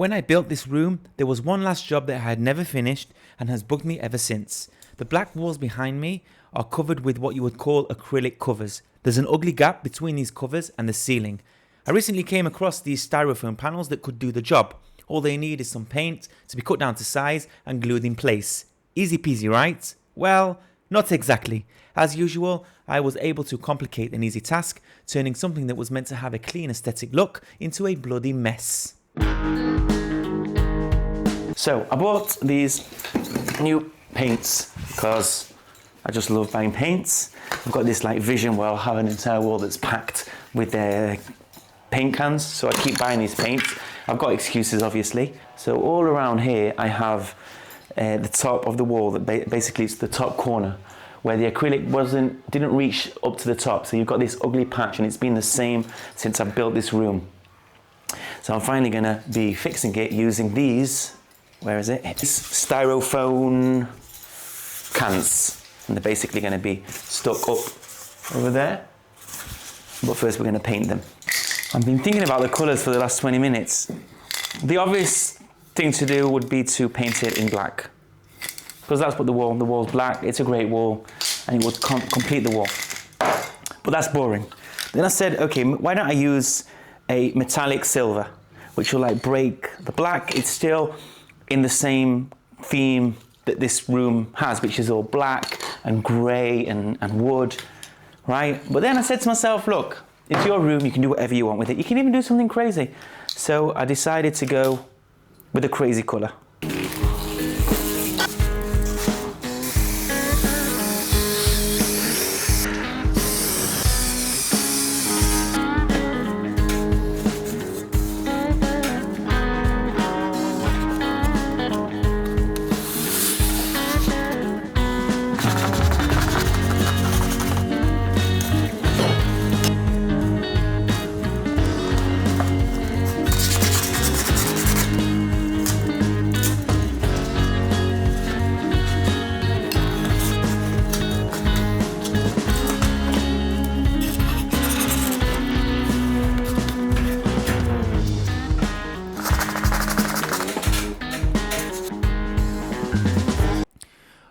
When I built this room, there was one last job that I had never finished and has bugged me ever since. The black walls behind me are covered with what you would call acrylic covers. There's an ugly gap between these covers and the ceiling. I recently came across these styrofoam panels that could do the job. All they need is some paint to be cut down to size and glued in place. Easy peasy, right? Well, not exactly. As usual, I was able to complicate an easy task, turning something that was meant to have a clean aesthetic look into a bloody mess. So I bought these new paints because I just love buying paints. I've got this like vision where I'll have an entire wall that's packed with paint cans, so I keep buying these paints. I've got excuses obviously. So all around here I have the top of the wall that basically it's the top corner where the acrylic didn't reach up to the top. So you've got this ugly patch and it's been the same since I built this room. So I'm finally gonna be fixing it using these, where is it? It's Styrofoam cans. And they're basically gonna be stuck up over there. But first we're gonna paint them. I've been thinking about the colors for the last 20 minutes. The obvious thing to do would be to paint it in black. Because that's what the wall's black, it's a great wall, and it would complete the wall. But that's boring. Then I said, okay, why don't I use a metallic silver, which will like break the black. It's still in the same theme that this room has, which is all black and grey and wood, right? But then I said to myself, look, it's your room, you can do whatever you want with it. You can even do something crazy. So I decided to go with a crazy colour.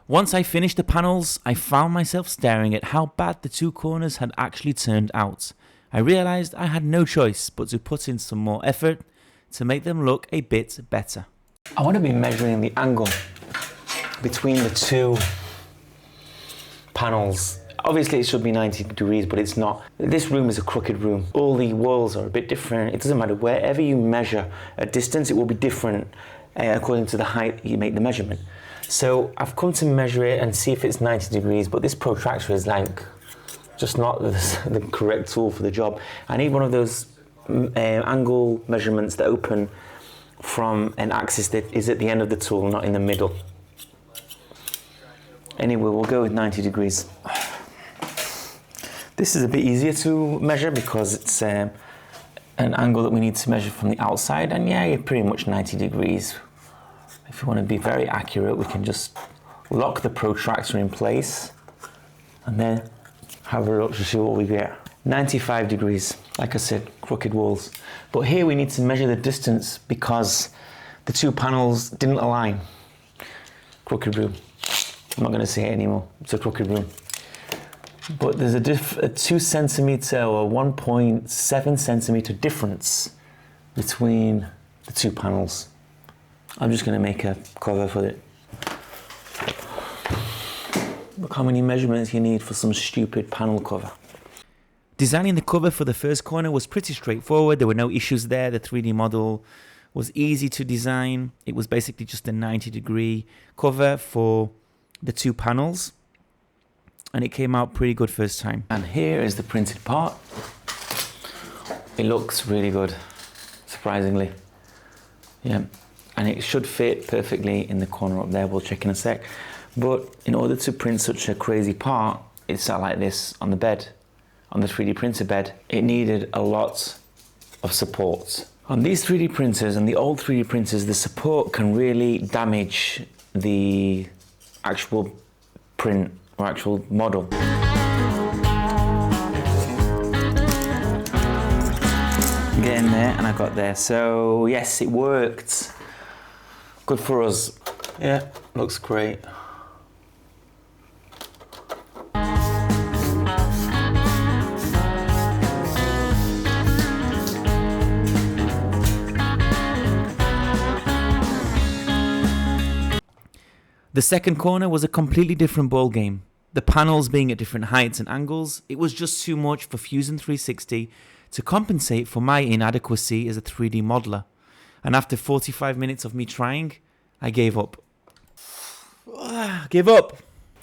Once I finished the panels, I found myself staring at how bad the two corners had actually turned out. I realised I had no choice but to put in some more effort to make them look a bit better. I want to be measuring the angle between the two panels. Obviously it should be 90 degrees, but it's not. This room is a crooked room. All the walls are a bit different. It doesn't matter, wherever you measure a distance, it will be different according to the height you make the measurement. So I've come to measure it and see if it's 90 degrees, but this protractor is like just not the correct tool for the job. I need one of those angle measurements that open from an axis that is at the end of the tool, not in the middle. Anyway, we'll go with 90 degrees. This is a bit easier to measure because it's an angle that we need to measure from the outside, and yeah, you're pretty much 90 degrees. If you want to be very accurate, we can just lock the protractor in place and then have a look to see what we get. 95 degrees, like I said, crooked walls. But here we need to measure the distance because the two panels didn't align. Crooked room. I'm not going to say it anymore, it's a crooked room. But there's a 2 centimeter or 1.7 centimeter difference between the two panels. I'm just going to make a cover for it. Look how many measurements you need for some stupid panel cover. Designing the cover for the first corner was pretty straightforward. There were no issues there. The 3D model was easy to design. It was basically just a 90-degree cover for the two panels, and it came out pretty good first time. And here is the printed part. It looks really good, surprisingly. Yeah. And it should fit perfectly in the corner up there. We'll check in a sec. But in order to print such a crazy part, it sat like this on the bed, on the 3D printer bed. It needed a lot of support. On these 3D printers and the old 3D printers, the support can really damage the actual print or actual model. getting there, and I got there. So yes, it worked. Good for us. Yeah, looks great. The second corner was a completely different ball game. The panels being at different heights and angles, it was just too much for Fusion 360 to compensate for my inadequacy as a 3D modeler. And after 45 minutes of me trying, I gave up. Give up!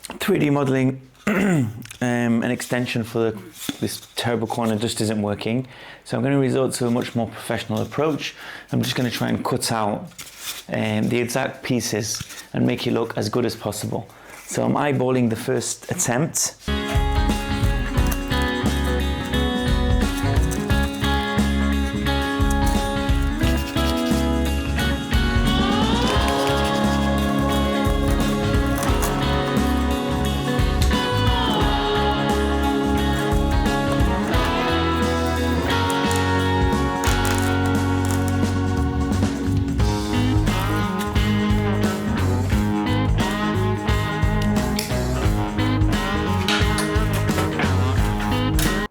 3D modeling, an extension for this terrible corner just isn't working. So I'm going to resort to a much more professional approach. I'm just going to try and cut out the exact pieces and make it look as good as possible. So I'm eyeballing the first attempt.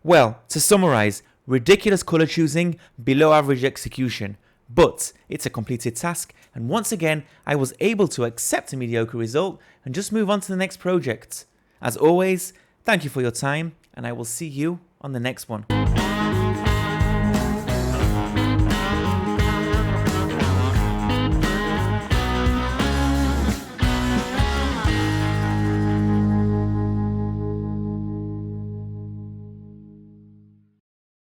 Well, to summarize, ridiculous color choosing, below average execution, but it's a completed task, and once again, I was able to accept a mediocre result and just move on to the next project. As always, thank you for your time, and I will see you on the next one.